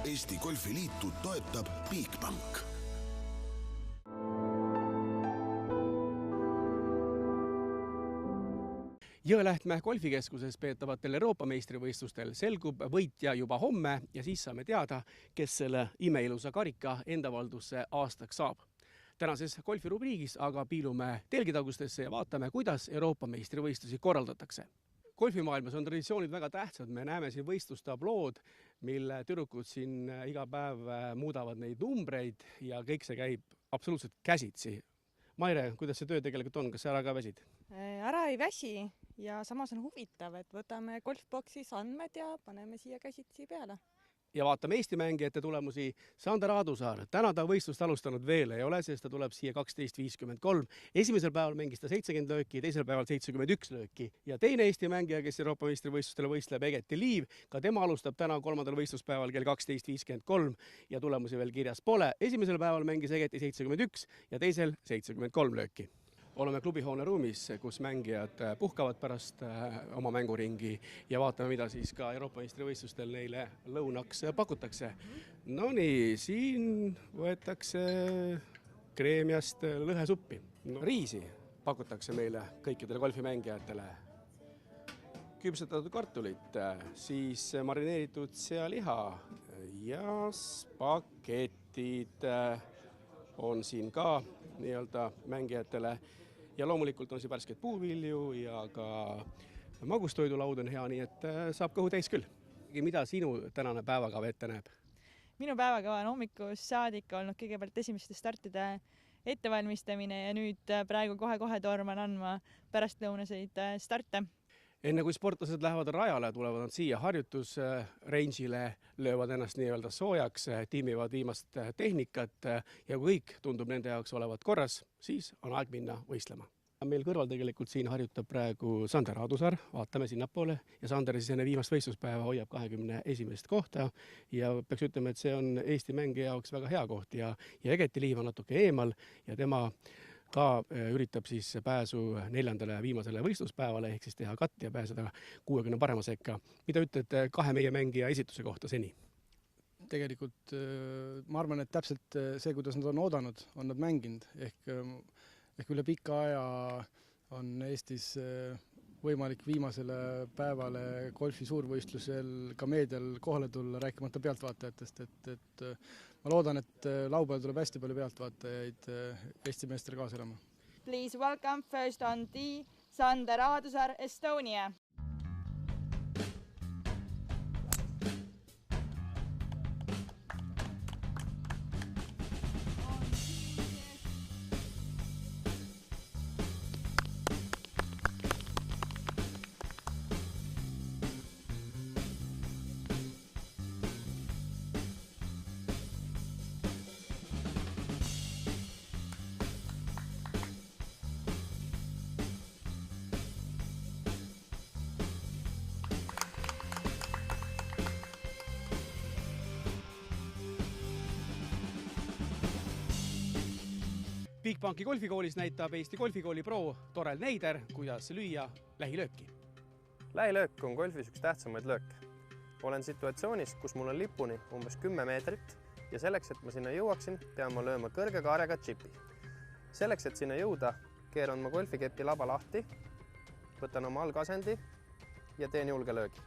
Eesti Golfiliitu toetab Bigbank. Jõelähtmäe golfikeskuses peetavatel Euroopa meistrivõistlustel selgub võitja juba homme ja siis saame teada, kes selle imeilusa karika enda valdusse aastaks saab. Tänases golfirubriigis aga piilume telgitagustesse ja vaatame, kuidas Euroopa meistrivõistlusi korraldatakse. Golfimaailmas on traditsioonid väga tähtsad. Me näeme siin võistlustablood, mille tüdrukud siin iga päev muudavad neid numbreid ja kõik see käib absoluutselt käsitsi. Maire, kuidas see töö tegelikult on? Kas sa ära ka väsid? Ära ei väsi ja samas on huvitav, et võtame golfboxis andmed ja paneme siia käsitsi peale. Ja vaatame Eesti mängijate tulemusi. Sander Aadusaar, täna ta võistlust alustanud veel ei ole, sest ta tuleb siia 12.53. Esimesel päeval mängis ta 70 lööki, teisel päeval 71 lööki. Ja teine Eesti mängija, kes Euroopa meistrivõistlustele võistleb, Egeti Liiv, ka tema alustab täna kolmandal võistluspäeval kell 12.53 ja tulemusi veel kirjas pole. Esimesel päeval mängis Egeti 71 ja teisel 73 lööki. Oleme klubihoone ruumis, kus mängijad puhkavad pärast oma mänguringi ja vaatame, mida siis ka Euroopa meistrivõistlustel neile lõunaks pakutakse. Nonii, siin võetakse kreemiast lõhesuppi. Riisi pakutakse meile kõikidele golfimängijatele. Küpsetatud kartulit, siis marineeritud sealiha ja spagetid on siin ka nii-öelda mängijatele. Ja loomulikult on siin värsked puuvilju ja ka magustoidulaud on hea, nii et saab kõhu täis küll. Mida sinu tänane päevakava ette näeb? Minu päevakava on hommikust saadik olnud kõigepealt esimeste startide ettevalmistamine ja nüüd praegu kohe torman andma pärastlõunaseid starte. Enne kui sportlased lähevad rajale, tulevad nad siia harjutusrange'ile, löövad ennast nii-öelda soojaks, tiimivad viimast tehnikat ja kui kõik tundub nende jaoks olevat korras, siis on aeg minna võistlema. Meil kõrval tegelikult siin harjutab praegu Sander Aadusaar, vaatame sinnapoole ja Sander siis enne viimast võistluspäeva hoiab 21. kohta ja peaks ütlema, et see on Eesti mängija jaoks väga hea koht ja Egeti Liiv on natuke eemal ja tema ka üritab siis pääsu 4. viimasele võistluspäevale ehk siis teha katt ja pääseda 60 parema sekka. Mida ütled kahe meie mängija esituse kohta seni? Tegelikult ma arvan, et täpselt see, kuidas nad on oodanud, on nad mänginud. Ehk üle pika aja on Eestis võimalik viimasele päevale golfi suurvõistlusel ka meedial kohale tulla, rääkimata pealtvaatajatest. Et ma loodan, et laupäeval tuleb hästi palju pealtvaatajaid Eesti meestele kaasa elama. Please welcome first on tee Sander Aadusaar, Estonia. Bigbanki golfikoolis näitab Eesti golfikooli pro Torel Neider, kuidas lüüa lähilööki. Lähilöök on golfis üks tähtsamaid lööke. Olen situatsioonis, kus mul on lipuni umbes 10 meetrit ja selleks, et ma sinna jõuaksin, pean ma lööma kõrge kaarega chipi. Selleks, et sinna jõuda, keeran ma golfikepi laba lahti, võtan oma algasendi ja teen julge löögi.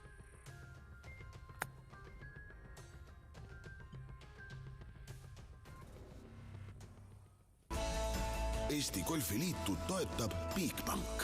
Eesti Golfiliitu toetab Bigbank.